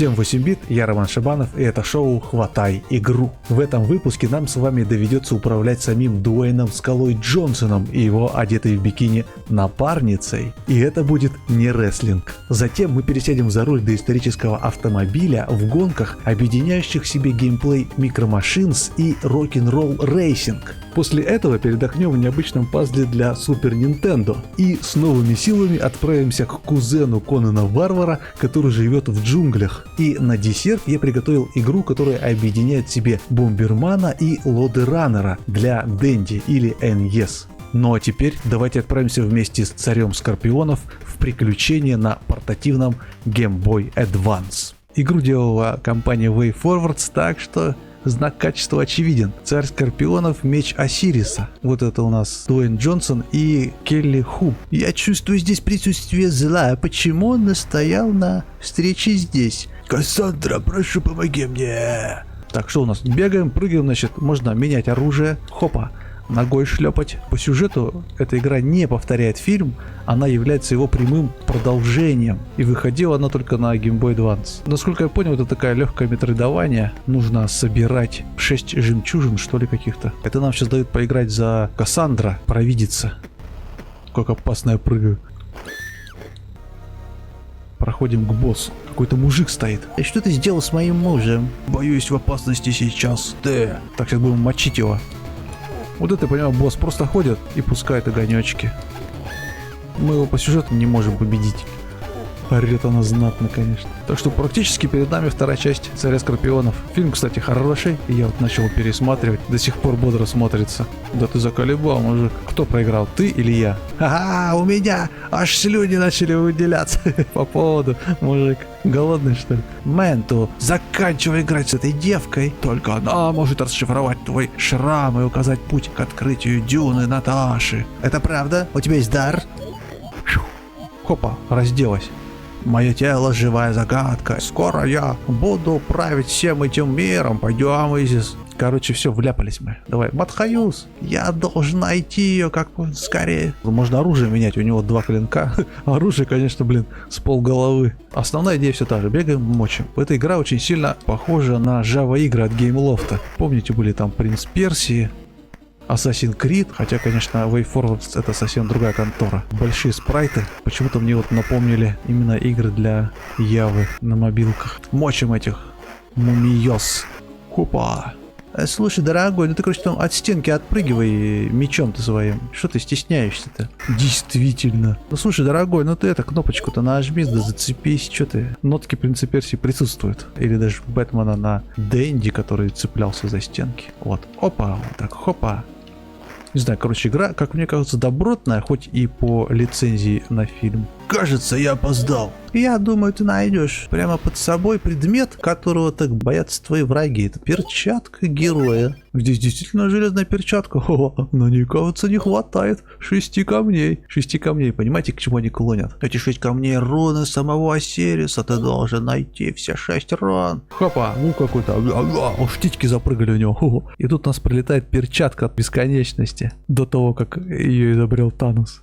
Всем 8 бит, я Роман Шабанов, и это шоу «Хватай игру». В этом выпуске нам с вами доведется управлять самим Дуэйном Скалой Джонсоном и его одетой в бикини напарницей. И это будет не рестлинг. Затем мы пересядем за руль доисторического автомобиля в гонках, объединяющих в себе геймплей Micro и рок-н-ролл рейсинг. После этого передохнем в необычном пазле для Super Nintendo и с новыми силами отправимся к кузену Конана Варвара, который живет в джунглях. И на десерт я приготовил игру, которая объединяет в себе Бомбермана и Лодераннера для Dendy или NES. Ну а теперь давайте отправимся вместе с царем скорпионов в приключения на портативном Game Boy Advance. Игру делала компания WayForwards, так что знак качества очевиден. Царь скорпионов, меч Осириса. Вот это у нас Дуэйн Джонсон и Келли Ху. Я чувствую здесь присутствие зла. Почему он настоял на встрече здесь? Кассандра, прошу, помоги мне. Так, что у нас? Бегаем, прыгаем, значит, можно менять оружие. Хопа. Ногой шлепать. По сюжету эта игра не повторяет фильм, она является его прямым продолжением. И выходила она только на Game Boy Advance. Насколько я понял, это такая легкое метроидование. Нужно собирать 6 жемчужин, что ли, каких-то. Это нам сейчас дают поиграть за Кассандра, провидица. Как опасно я прыгаю. Проходим к боссу. Какой-то мужик стоит. И что ты сделал с моим мужем? Боюсь, в опасности сейчас ты. Так, сейчас будем мочить его. Вот это, я понимаю, босс просто ходит и пускает огонечки. Мы его по сюжету не можем победить. Орет она знатно, конечно. Так что практически перед нами вторая часть Царя Скорпионов. Фильм, кстати, хороший. И я вот начал пересматривать. До сих пор бодро смотрится. Да ты заколебал, мужик. Кто проиграл, ты или я? Ага, у меня аж слюни начали выделяться по поводу, мужик. Голодный, что ли? Менту, заканчивай играть с этой девкой. Только она может расшифровать твой шрам и указать путь к открытию дюны Наташи. Это правда? У тебя есть дар? Хопа, разделась. Мое тело — живая загадка. Скоро я буду править всем этим миром. Пойдем, Изис. Короче, все, вляпались мы. Давай, Матхаюс. Я должен найти ее как можно скорее. Можно оружие менять, у него 2 клинка. Оружие, конечно, блин, с полголовы. Основная идея все та же. Бегаем, мочим. Эта игра очень сильно похожа на Java игры от Gameloft. Помните, были там Принц Персии, Assassin's Creed, хотя, конечно, WayForwards это совсем другая контора. Большие спрайты. Почему-то мне вот напомнили именно игры для Явы на мобилках. Мочим этих мумиёс. Хопа. Слушай, дорогой, ну ты, короче, там от стенки отпрыгивай мечом-то своим. Что ты стесняешься-то? Действительно. Ну слушай, дорогой, ну ты это, кнопочку-то нажми, да зацепись, что ты. Нотки Принца Персии присутствуют. Или даже Бэтмена на Денди, который цеплялся за стенки. Вот. Опа, вот так, хопа. Не знаю, короче, игра, как мне кажется, добротная, хоть и по лицензии на фильм. Кажется, я опоздал. Я думаю, ты найдешь прямо под собой предмет, которого так боятся твои враги. Это перчатка героя. Здесь действительно железная перчатка. О, на ней, кажется, не хватает 6 камней. 6 камней, понимаете, к чему они клонят? Эти 6 камней — руны самого Осириса. Ты должен найти все 6 рун. Хопа, ну какой-то. Уж птички запрыгали у него. И тут у нас прилетает перчатка от бесконечности. До того, как ее изобрел Танос.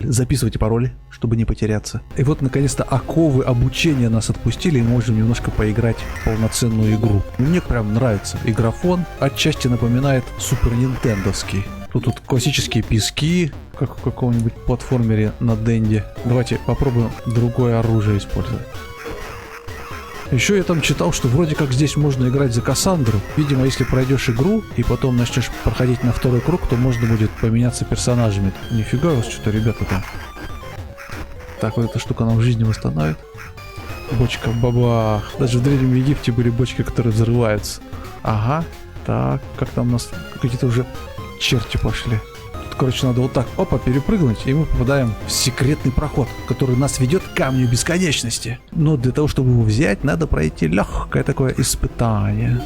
Записывайте пароли, чтобы не потеряться. И вот, наконец-то, оковы обучения нас отпустили, и мы можем немножко поиграть в полноценную игру. Мне прям нравится. И графон отчасти напоминает Супер Нинтендовский. Тут классические пески, как в каком-нибудь платформере на Денди. Давайте попробуем другое оружие использовать. Еще я там читал, что вроде как здесь можно играть за Кассандру. Видимо, если пройдешь игру и потом начнешь проходить на второй круг, то можно будет поменяться персонажами. Нифига у вас что-то, ребята, там. Так, вот эта штука нам в жизни восстановит. Бочка, бабах. Даже в Древнем Египте были бочки, которые взрываются. Ага. Так, как там у нас какие-то уже черти пошли. Короче, надо вот так, опа, перепрыгнуть, и мы попадаем в секретный проход, который нас ведет к камню бесконечности. Но для того, чтобы его взять, надо пройти легкое такое испытание.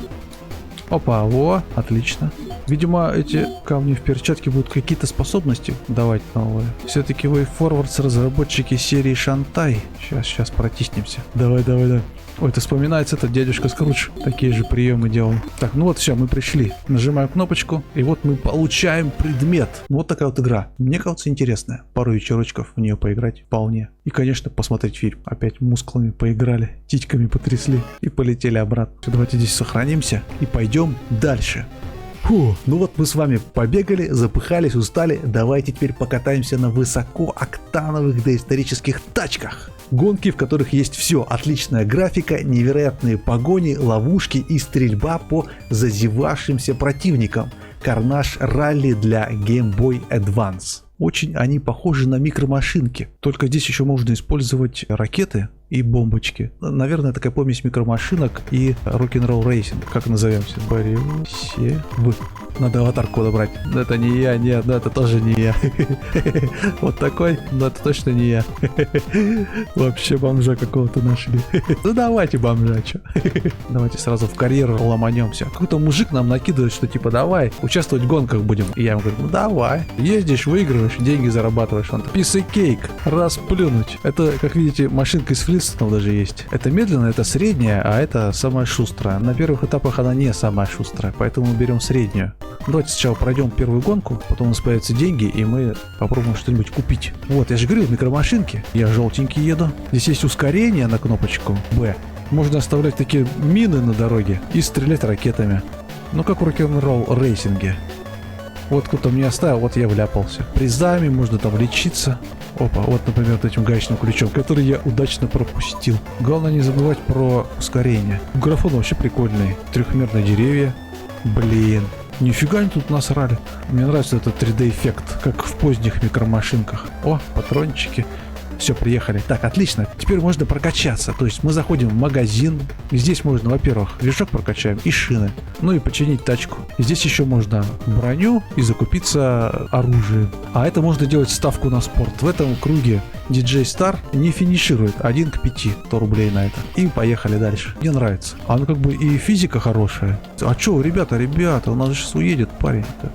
Опа, во, отлично. Видимо, эти камни в перчатке будут какие-то способности давать новые. Все-таки WayForwards разработчики серии Шантай. Сейчас протиснемся. Давай. Ой, это вспоминается этот дядюшка Скрудж. Такие же приемы делал. Так, ну вот все, мы пришли. Нажимаем кнопочку, и вот мы получаем предмет. Вот такая вот игра. Мне кажется, интересная. Пару вечерочков в нее поиграть вполне. И, конечно, посмотреть фильм. Опять мускулами поиграли, титьками потрясли и полетели обратно. Все, давайте здесь сохранимся и пойдем дальше. Фу, ну вот мы с вами побегали, запыхались, устали. Давайте теперь покатаемся на высокооктановых доисторических тачках. Гонки, в которых есть все. Отличная графика, невероятные погони, ловушки и стрельба по зазевавшимся противникам. Карнаж ралли для Game Boy Advance. Очень они похожи на микромашинки. Только здесь еще можно использовать ракеты и бомбочки. Наверное, такая помесь микромашинок и Rock'n'Roll Racing. Как назовемся? Борисев. Надо аватарку добрать. Это не я, нет, это тоже не я. Вот такой, но это точно не я. Вообще бомжа какого-то нашли. Ну давайте бомжа, чё. Давайте сразу в карьеру ломанемся. Какой-то мужик нам накидывает, что типа давай, участвовать в гонках будем. И я ему говорю, ну давай. Ездишь, выигрываешь, деньги зарабатываешь. Он piece of cake. Расплюнуть. Это, как видите, машинка из Флинстонов даже есть. Это медленная, это средняя, а это самая шустрая. На первых этапах она не самая шустрая, поэтому мы берем среднюю. Давайте сначала пройдем первую гонку, потом у нас появятся деньги, и мы попробуем что-нибудь купить. Вот, я же говорил, микромашинки. Я желтенький еду. Здесь есть ускорение на кнопочку Б. Можно оставлять такие мины на дороге и стрелять ракетами. Ну, как в Rock'n'Roll рейсинге. Вот кто-то мне оставил, вот я вляпался. Призами можно там лечиться. Опа, вот, например, вот этим гаечным ключом, который я удачно пропустил. Главное не забывать про ускорение. Графон вообще прикольный. Трехмерные деревья. Блин. Нифига они тут насрали. Мне нравится этот 3D эффект, как в поздних микромашинках. О, патрончики. Все, приехали. Так, отлично. Теперь можно прокачаться. То есть мы заходим в магазин. И здесь можно, во-первых, движок прокачаем и шины. Ну и починить тачку. И здесь еще можно броню и закупиться оружием. А это можно делать ставку на спорт. В этом круге DJ Star не финиширует. 1 к 5. 100 рублей на это. И поехали дальше. Мне нравится. А ну как бы и физика хорошая. А че, ребята, у нас сейчас уедет парень-то.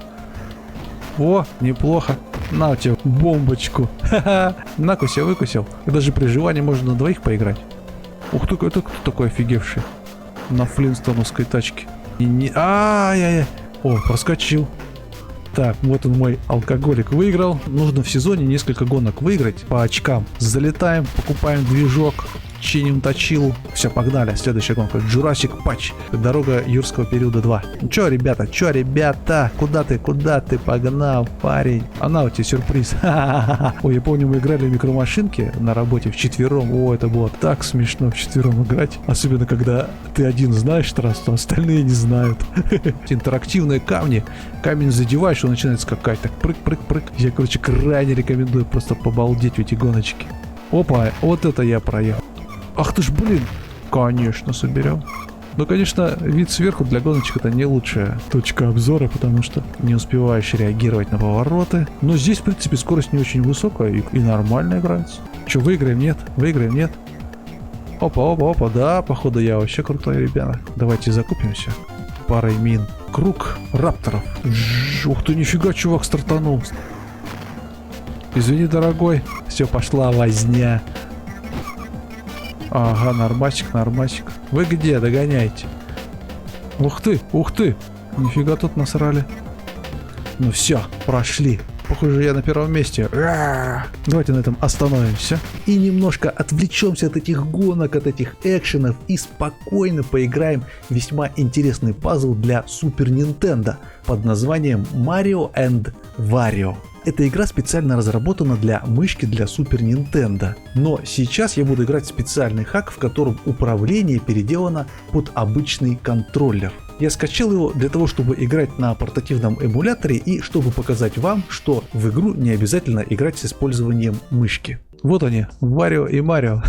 О, неплохо. На тебе бомбочку. Ха-ха. Накусил, выкусил. И даже при желании можно на двоих поиграть. Ух ты, это кто такой офигевший? На флинстоновской тачке. Ай-яй-яй. О, проскочил. Так, вот он мой алкоголик выиграл. Нужно в сезоне несколько гонок выиграть по очкам. Залетаем, покупаем движок, чиним точилу. Все, погнали. Следующая гонка. Jurassic Patch. Дорога юрского периода 2. Че, ребята? Куда ты погнал, парень? А на, у тебя сюрприз. Ой, я помню, мы играли в микромашинки на работе вчетвером. О, это было так смешно вчетвером играть. Особенно, когда ты один знаешь трассу, а остальные не знают. Интерактивные камни. Камень задеваешь, он начинает скакать. Так, прыг. Я, короче, крайне рекомендую просто побалдеть в эти гоночки. Опа, вот это я проехал. Ах ты ж, блин. Конечно, соберем. Но, конечно, вид сверху для гоночек это не лучшая точка обзора, потому что не успеваешь реагировать на повороты. Но здесь, в принципе, скорость не очень высокая и нормально играется. Че, выиграем, нет? Опа, да, походу я вообще крутой, ребята. Давайте закупимся парой мин. Круг рапторов. Ух ты, нифига, чувак стартанул. Извини, дорогой. Все, пошла возня. Ага, нормасик. Вы где? Догоняйте. Ух ты. Нифига тут насрали. Ну все, прошли. Похоже, я на первом месте. Давайте на этом остановимся. И немножко отвлечемся от этих гонок, от этих экшенов. И спокойно поиграем в весьма интересный пазл для Super Nintendo под названием Mario and Wario. Эта игра специально разработана для мышки для Super Nintendo. Но сейчас я буду играть в специальный хак, в котором управление переделано под обычный контроллер. Я скачал его для того, чтобы играть на портативном эмуляторе и чтобы показать вам, что в игру не обязательно играть с использованием мышки. Вот они, Варио и Марио,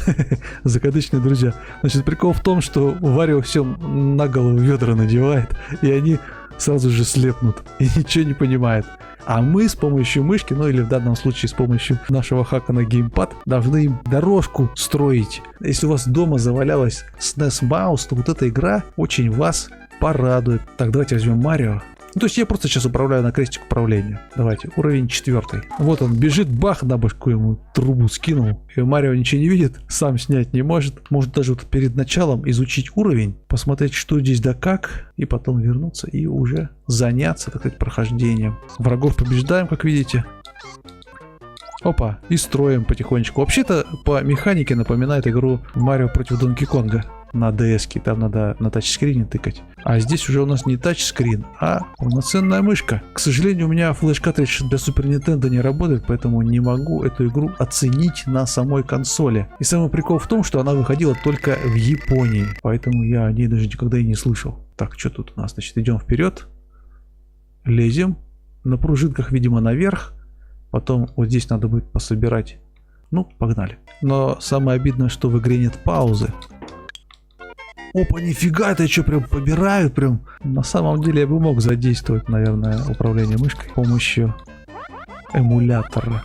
закадычные друзья. Значит, прикол в том, что Варио всем на голову ведра надевает, и они сразу же слепнут и ничего не понимают. А мы с помощью мышки, ну или в данном случае с помощью нашего хака на геймпад, должны им дорожку строить. Если у вас дома завалялась SNES Mouse, то вот эта игра очень вас порадует. Так, давайте возьмем Марио. Ну, то есть я просто сейчас управляю на крестик управления. Давайте, уровень 4. Вот он бежит, бах, на башку ему трубу скинул. И Марио ничего не видит, сам снять не может. Может даже вот перед началом изучить уровень, посмотреть, что здесь да как, и потом вернуться и уже заняться, так сказать, прохождением. Врагов побеждаем, как видите. Опа, и строим потихонечку. Вообще-то по механике напоминает игру Марио против Донки Конга на DS-ке. Там надо на тачскрине тыкать. А здесь уже у нас не тачскрин, а полноценная мышка. К сожалению, у меня флеш-картридж для Super Nintendo не работает, поэтому не могу эту игру оценить на самой консоли. И самый прикол в том, что она выходила только в Японии, поэтому я о ней даже никогда и не слышал. Так, что тут у нас? Значит, идем вперед. Лезем. На пружинках, видимо, наверх. Потом вот здесь надо будет пособирать. Ну, погнали. Но самое обидное, что в игре нет паузы. Опа, нифига, это что, прям побирают, прям. На самом деле я бы мог задействовать, наверное, управление мышкой с помощью эмулятора.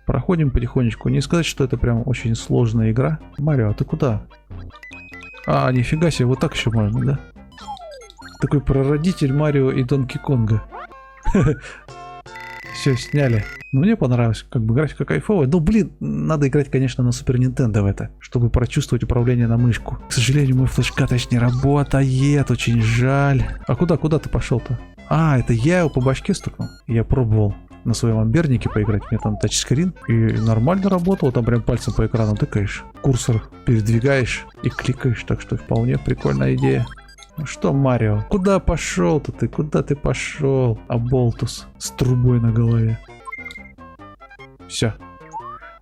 Проходим потихонечку. Не сказать, что это прям очень сложная игра. Марио, а ты куда? А, нифига себе, вот так еще можно, да? Такой прародитель Марио и Донки Конга. Все, сняли. Но мне понравилось, как бы графика кайфовая. Но, блин, надо играть, конечно, на Super Nintendo в это, чтобы прочувствовать управление на мышку. К сожалению, мой флеш-картридж не работает, очень жаль. А куда ты пошел-то? А, это я его по башке стукнул. Я пробовал на своем амбернике поиграть, у меня там тачскрин, и нормально работало, там прям пальцем по экрану тыкаешь, курсор передвигаешь и кликаешь, так что вполне прикольная идея. Ну что, Марио, куда пошел-то ты? Куда ты пошел? Аболтус с трубой на голове. Все.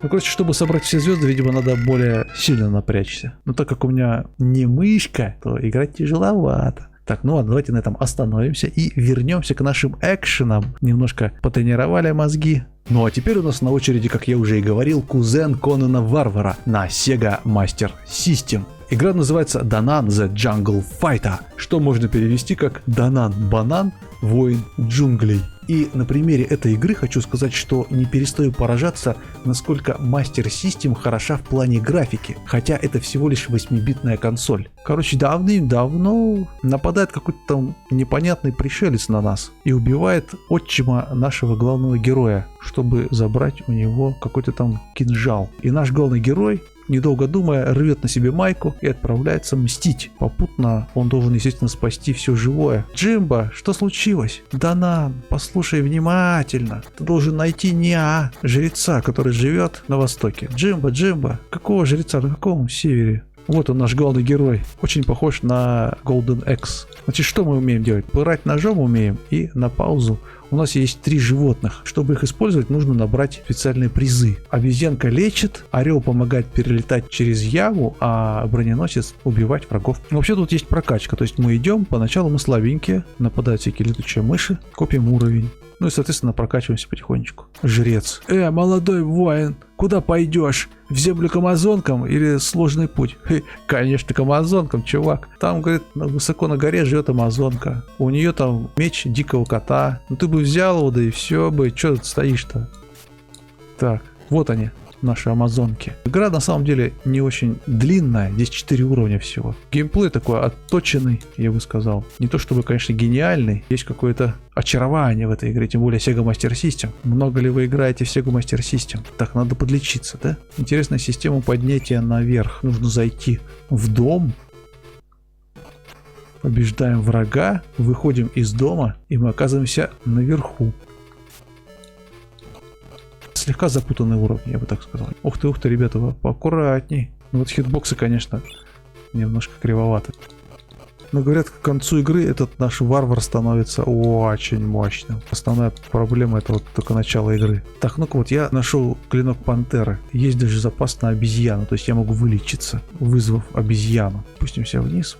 Ну, короче, чтобы собрать все звезды, видимо, надо более сильно напрячься. Но так как у меня не мышка, то играть тяжеловато. Так, ну ладно, давайте на этом остановимся и вернемся к нашим экшенам. Немножко потренировали мозги. Ну а теперь у нас на очереди, как я уже и говорил, кузен Конана Варвара на Sega Master System. Игра называется Danan The Jungle Fighter, что можно перевести как Данан Банан, воин джунглей. И на примере этой игры хочу сказать, что не перестаю поражаться, насколько Master System хороша в плане графики, хотя это всего лишь 8-битная консоль. Короче, давным-давно нападает какой-то там непонятный пришелец на нас и убивает отчима нашего главного героя, чтобы забрать у него какой-то там кинжал. И наш главный герой, недолго думая, рвет на себе майку и отправляется мстить. Попутно он должен, естественно, спасти все живое. Джимбо, что случилось? Данан, послушай внимательно. Ты должен найти жреца, который живет на востоке. Джимбо, какого жреца? На каком севере? Вот он, наш главный герой. Очень похож на Golden Axe. Значит, что мы умеем делать? Пырать ножом умеем, и на паузу у нас есть 3 животных. Чтобы их использовать, нужно набрать специальные призы. Обезьянка лечит, орел помогает перелетать через яму, а броненосец убивать врагов. Вообще тут есть прокачка, то есть мы идем, поначалу мы слабенькие, нападают всякие летучие мыши, копим уровень. Ну и, соответственно, прокачиваемся потихонечку. Жрец. Молодой воин, куда пойдешь? В землю к амазонкам или сложный путь? Конечно, к амазонкам, чувак. Там, говорит, высоко на горе живет амазонка. У нее там меч дикого кота. Ну ты бы взял его, да и все бы. Че тут стоишь-то? Так, вот они, наши амазонки. Игра на самом деле не очень длинная, здесь 4 уровня всего. Геймплей такой отточенный, я бы сказал. Не то чтобы, конечно, гениальный, есть какое-то очарование в этой игре, тем более Sega Master System. Много ли вы играете в Sega Master System? Так, надо подлечиться, да? Интересная система поднятия наверх. Нужно зайти в дом, побеждаем врага, выходим из дома, и мы оказываемся наверху. Слегка запутанный уровень, я бы так сказал. Ух ты, ребята, поаккуратней. Ну вот хитбоксы, конечно, немножко кривоваты. Но говорят, к концу игры этот наш варвар становится очень мощным. Основная проблема — это вот только начало игры. Так, ну-ка вот я нашел клинок пантеры. Есть даже запас на обезьяну, то есть я могу вылечиться, вызвав обезьяну. Спустимся вниз.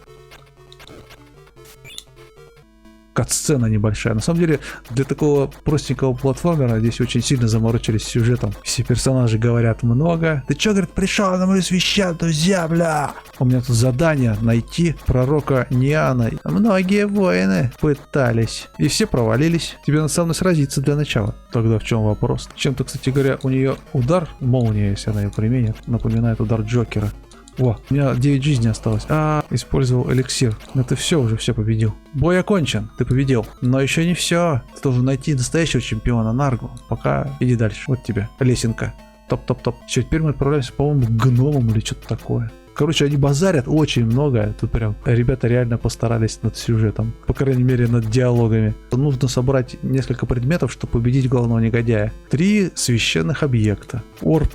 Кат-сцена небольшая. На самом деле, для такого простенького платформера здесь очень сильно заморочились сюжетом. Все персонажи говорят много. Ты чё, говорит, пришел на мою священную землю? У меня тут задание найти пророка Ниана. Многие воины пытались. И все провалились. Тебе надо со мной сразиться для начала. Тогда в чем вопрос? Чем-то, кстати говоря, у нее удар молния, если она ее применит, напоминает удар Джокера. О, у меня 9 жизней осталось. Использовал эликсир. Но ты все уже, все победил. Бой окончен, ты победил. Но еще не все. Ты должен найти настоящего чемпиона Наргу. Пока иди дальше. Вот тебе лесенка. Топ-топ-топ. Все, теперь мы отправляемся, по-моему, к гномам или что-то такое. Короче, они базарят очень много. Тут прям ребята реально постарались над сюжетом. По крайней мере, над диалогами. Нужно собрать несколько предметов, чтобы победить главного негодяя. 3 священных объекта. Орб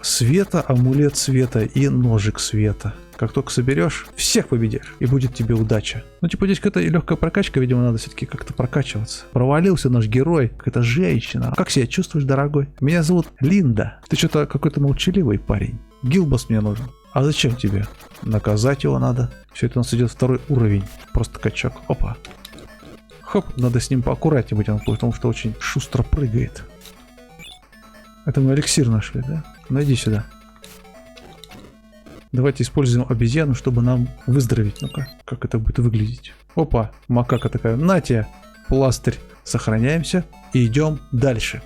света, амулет света и ножик света. Как только соберешь, всех победишь, и будет тебе удача. Ну, типа, здесь какая-то легкая прокачка, видимо, надо все-таки как-то прокачиваться. Провалился наш герой, какая-то женщина. Как себя чувствуешь, дорогой? Меня зовут Линда. Ты что-то какой-то молчаливый парень. Гилбас мне нужен. А зачем тебе? Наказать его надо. Все это у нас идет 2 уровень. Просто качок. Опа. Хоп, надо с ним поаккуратнее быть, потому что очень шустро прыгает. Это мы эликсир нашли, да? Ну иди сюда. Давайте используем обезьяну, чтобы нам выздороветь. Ну-ка, как это будет выглядеть? Опа, макака такая. На тебе, пластырь. Сохраняемся и идем дальше.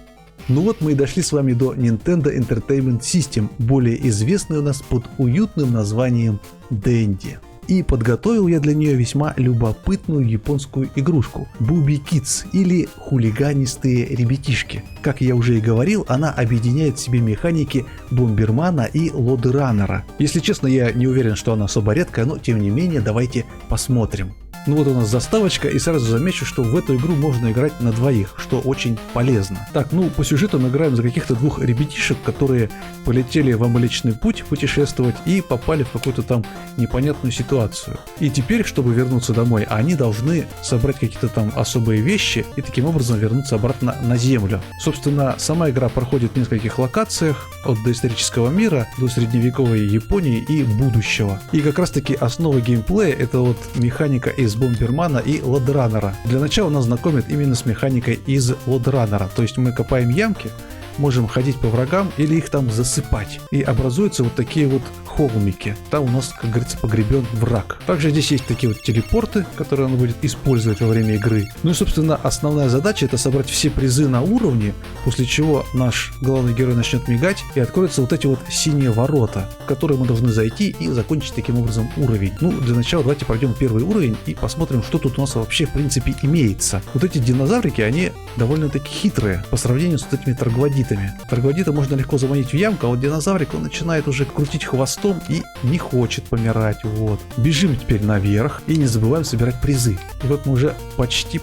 Ну вот мы и дошли с вами до Nintendo Entertainment System, более известной у нас под уютным названием Dendy. И подготовил я для нее весьма любопытную японскую игрушку Booby Kids, или хулиганистые ребятишки. Как я уже и говорил, она объединяет в себе механики Бомбермана и Лодранера. Если честно, я не уверен, что она особо редкая, но тем не менее давайте посмотрим. Ну вот у нас заставочка, и сразу замечу, что в эту игру можно играть на двоих, что очень полезно. Так, ну по сюжету мы играем за каких-то 2 ребятишек, которые полетели в Млечный Путь путешествовать и попали в какую-то там непонятную ситуацию. И теперь, чтобы вернуться домой, они должны собрать какие-то там особые вещи и таким образом вернуться обратно на Землю. Собственно, сама игра проходит в нескольких локациях, от доисторического мира до средневековой Японии и будущего. И как раз таки основа геймплея — это вот механика из Бомбермана и Лодранера. Для начала нас знакомят именно с механикой из Лодранера, то есть мы копаем ямки, можем ходить по врагам или их там засыпать. И образуются вот такие вот холмики. Там у нас, как говорится, погребен враг. Также здесь есть такие вот телепорты, которые он будет использовать во время игры. Ну и, собственно, основная задача — это собрать все призы на уровне, после чего наш главный герой начнет мигать, и откроются вот эти вот синие ворота, в которые мы должны зайти и закончить таким образом уровень. Ну, для начала давайте пройдем 1 уровень и посмотрим, что тут у нас вообще в принципе имеется. Вот эти динозаврики, они довольно-таки хитрые по сравнению с вот этими троглодитами. Троглодита можно легко заманить в ямку, а вот динозаврик, он начинает уже крутить хвостом и не хочет помирать. Вот. Бежим теперь наверх и не забываем собирать призы. И вот мы уже почти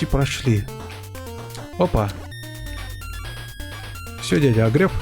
прошли. Опа. Все, дядя огреб.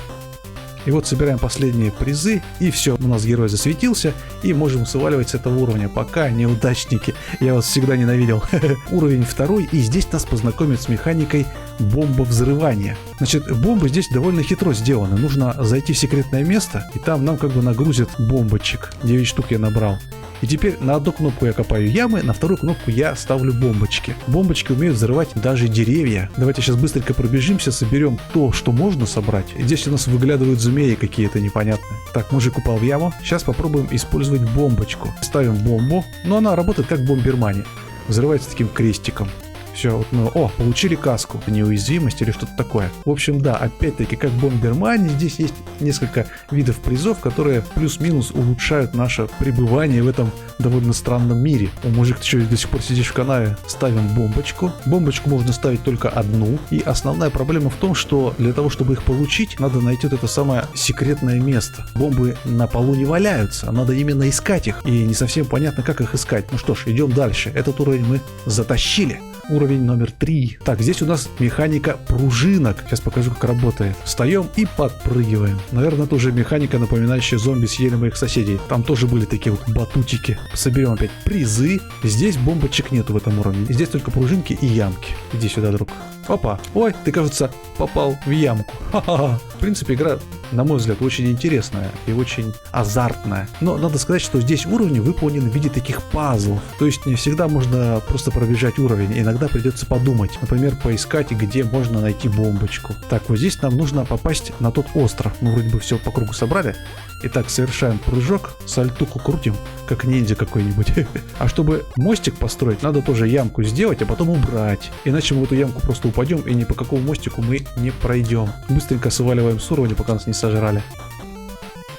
И вот собираем последние призы, и все, у нас герой засветился, и можем сваливать с этого уровня. Пока, неудачники, я вас всегда ненавидел. Уровень 2, и здесь нас познакомят с механикой бомбовзрывания. Значит, бомбы здесь довольно хитро сделаны. Нужно зайти в секретное место, и там нам как бы нагрузят бомбочек. 9 штук я набрал. И теперь на одну кнопку я копаю ямы, на вторую кнопку я ставлю бомбочки. Бомбочки умеют взрывать даже деревья. Давайте сейчас быстренько пробежимся, соберем то, что можно собрать. Здесь у нас выглядывают змеи какие-то непонятные. Так, мужик упал в яму. Сейчас попробуем использовать бомбочку. Ставим бомбу, но она работает как в Бомбермане. Взрывается таким крестиком. Все, вот мы, получили каску, неуязвимость или что-то такое. В общем, да, опять-таки, как в Бомбермане, здесь есть несколько видов призов, которые плюс-минус улучшают наше пребывание в этом довольно странном мире. Мужик, ты что, до сих пор сидишь в канаве? Ставим бомбочку. Бомбочку можно ставить только одну. И основная проблема в том, что для того, чтобы их получить, надо найти вот это самое секретное место. Бомбы на полу не валяются, надо именно искать их. И не совсем понятно, как их искать. Ну что ж, идем дальше. Этот уровень мы затащили. Уровень номер 3. Так, здесь у нас механика пружинок. Сейчас покажу, как работает. Встаем и подпрыгиваем. Наверное, это уже механика, напоминающая зомби съели моих соседей. Там тоже были такие вот батутики. Соберем опять призы. Здесь бомбочек нету в этом уровне. Здесь только пружинки и ямки. Иди сюда, друг. Опа. Ой, ты, кажется, попал в ямку. Ха-ха-ха. В принципе, игра, на мой взгляд, очень интересная и очень азартная. Но надо сказать, что здесь уровни выполнены в виде таких пазлов. То есть не всегда можно просто пробежать уровень. Иногда придется подумать. Например, поискать, где можно найти бомбочку. Так, вот здесь нам нужно попасть на тот остров. Мы вроде бы все по кругу собрали. Итак, совершаем прыжок, сальтуху крутим, как ниндзя какой-нибудь. А чтобы мостик построить, надо тоже ямку сделать, а потом убрать. Иначе мы в эту ямку просто упадем, и ни по какому мостику мы не пройдем. Быстренько сваливаем с уровня, пока нас не сожрали.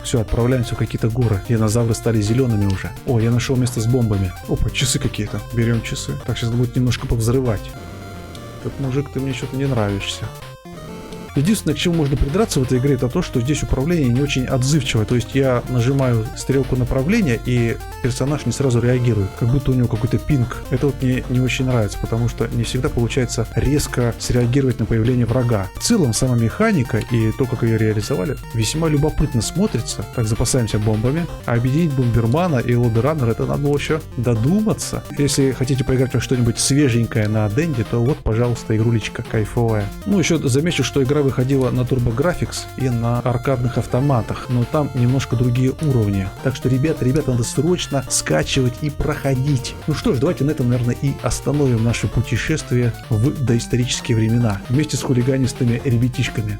Все, отправляемся в какие-то горы. Динозавры стали зелеными уже. О, я нашел место с бомбами. Опа, часы какие-то. Берем часы. Так, сейчас будет немножко повзрывать. Этот мужик, ты мне что-то не нравишься. Единственное, к чему можно придраться в этой игре, это то, что здесь управление не очень отзывчивое. То есть я нажимаю стрелку направления, и персонаж не сразу реагирует. Как будто у него какой-то пинг. Это вот мне не очень нравится, потому что не всегда получается резко среагировать на появление врага. В целом, сама механика и то, как ее реализовали, весьма любопытно смотрится. Так, запасаемся бомбами. А объединить Бомбермана и Лобби-Раннера, это надо было еще додуматься. Если хотите поиграть во что-нибудь свеженькое на Денде, то вот, пожалуйста, игрулечка кайфовая. Ну, еще замечу, что игра выходила на TurboGrafx и на аркадных автоматах, но там немножко другие уровни. Так что, ребята, надо срочно скачивать и проходить. Ну что ж, давайте на этом, наверное, и остановим наше путешествие в доисторические времена вместе с хулиганистыми ребятишками.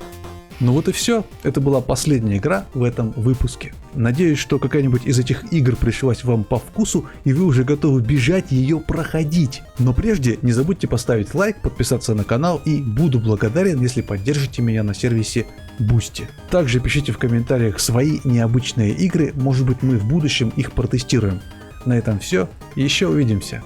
Ну вот и все. Это была последняя игра в этом выпуске. Надеюсь, что какая-нибудь из этих игр пришлась вам по вкусу, и вы уже готовы бежать ее проходить. Но прежде не забудьте поставить лайк, подписаться на канал, и буду благодарен, если поддержите меня на сервисе Boosty. Также пишите в комментариях свои необычные игры, может быть, мы в будущем их протестируем. На этом все, еще увидимся.